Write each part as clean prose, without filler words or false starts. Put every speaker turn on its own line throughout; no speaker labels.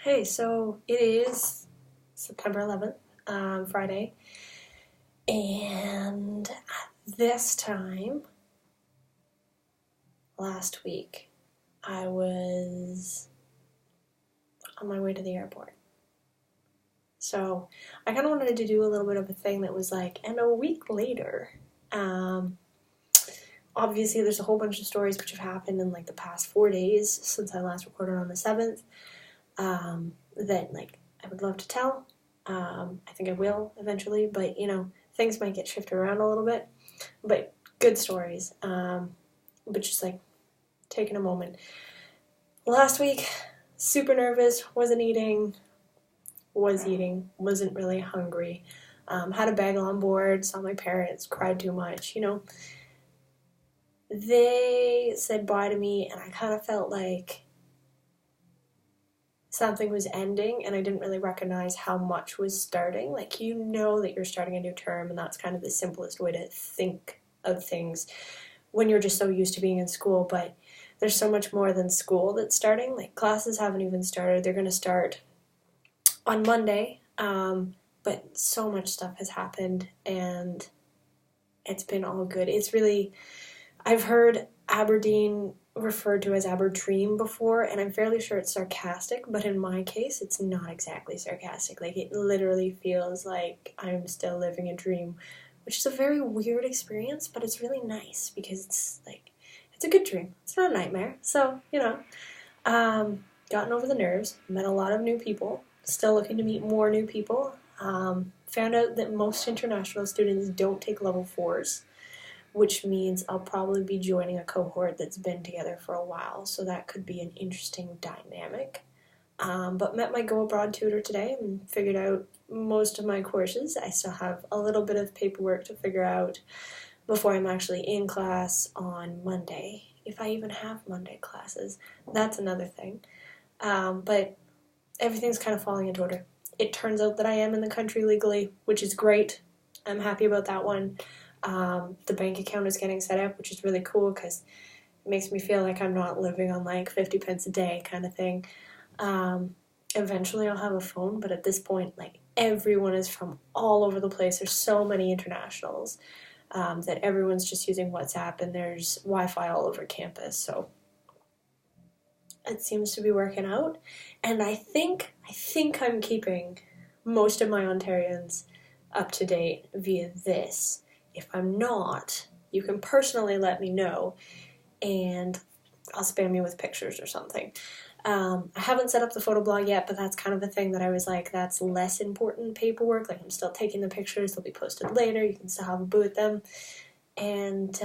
Hey, so it is September 11th, Friday, and at this time last week, I was on my way to the airport. So I kind of wanted to do a little bit of a thing that was like, and a week later, obviously there's a whole bunch of stories which have happened in like the past 4 days since I last recorded on the 7th, that like I would love to tell. I think I will eventually, but things might get shifted around a little bit. But good stories. But just like taking a moment. Last week, super nervous, wasn't eating, wasn't really hungry. Had a bagel on board, saw my parents, cried too much, They said bye to me, and I kind of felt like something was ending, and I didn't really recognize how much was starting. Like, that you're starting a new term, and that's kind of the simplest way to think of things when you're just so used to being in school, but there's so much more than school that's starting. Like, classes haven't even started. They're going to start on Monday, but so much stuff has happened, and it's been all good. I've heard Aberdeen referred to as Aberdream before, and I'm fairly sure it's sarcastic, but in my case, it's not exactly sarcastic. Like, it literally feels like I'm still living a dream, which is a very weird experience, but it's really nice because it's a good dream. It's not a nightmare. So, gotten over the nerves, met a lot of new people, still looking to meet more new people. Found out that most international students don't take level 4s, which means I'll probably be joining a cohort that's been together for a while, so that could be an interesting dynamic. But met my Go Abroad tutor today and figured out most of my courses. I still have a little bit of paperwork to figure out before I'm actually in class on Monday, if I even have Monday classes. That's another thing. But everything's kind of falling into order. It turns out that I am in the country legally, which is great. I'm happy about that one. The bank account is getting set up, which is really cool because it makes me feel like I'm not living on like 50 pence a day kind of thing. Eventually I'll have a phone, but at this point, like, everyone is from all over the place. There's so many internationals that everyone's just using WhatsApp, and there's Wi-Fi all over campus, so it seems to be working out. And I think I'm keeping most of my Ontarians up to date via this. If I'm not, you can personally let me know, and I'll spam you with pictures or something. I haven't set up the photo blog yet, but that's kind of a thing that I was like, that's less important paperwork. Like, I'm still taking the pictures. They'll be posted later. You can still have a boo with them. And,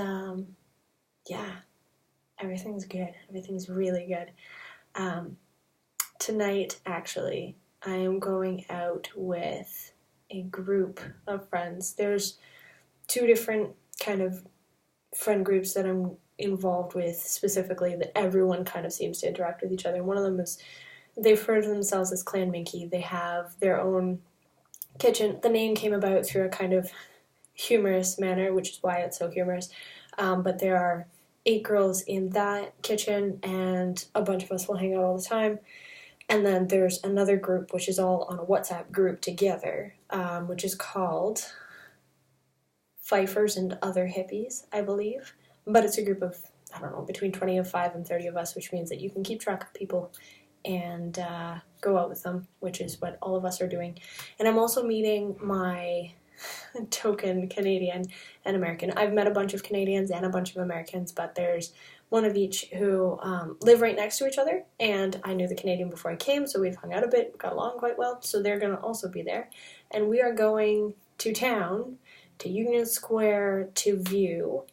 yeah, everything's good. Everything's really good. Tonight, actually, I am going out with a group of friends. There's 2 different kind of friend groups that I'm involved with specifically, that everyone kind of seems to interact with each other. One of them is, they refer to themselves as Clan Minky. They have their own kitchen. The name came about through a kind of humorous manner, which is why it's so humorous. But there are 8 girls in that kitchen, and a bunch of us will hang out all the time. And then there's another group, which is all on a WhatsApp group together, which is called Fifers and Other Hippies, I believe. But it's a group of, I don't know, between 25 and 30 of us, which means that you can keep track of people and go out with them, which is what all of us are doing. And I'm also meeting my token Canadian and American. I've met a bunch of Canadians and a bunch of Americans, but there's one of each who live right next to each other, and I knew the Canadian before I came, so we've hung out a bit, got along quite well, so they're going to also be there. And we are going to town, to Union Square, to View.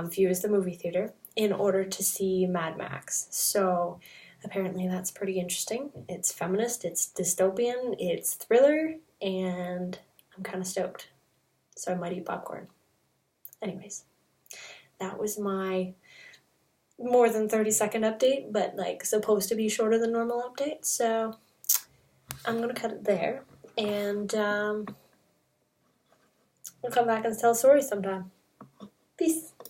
View is the movie theater, in order to see Mad Max. So apparently that's pretty interesting. It's feminist, it's dystopian, it's thriller, and I'm kind of stoked. So I might eat popcorn. Anyways, that was my more than 30-second update, but like supposed to be shorter than normal update. So I'm going to cut it there, and I'll come back and tell stories sometime. Peace.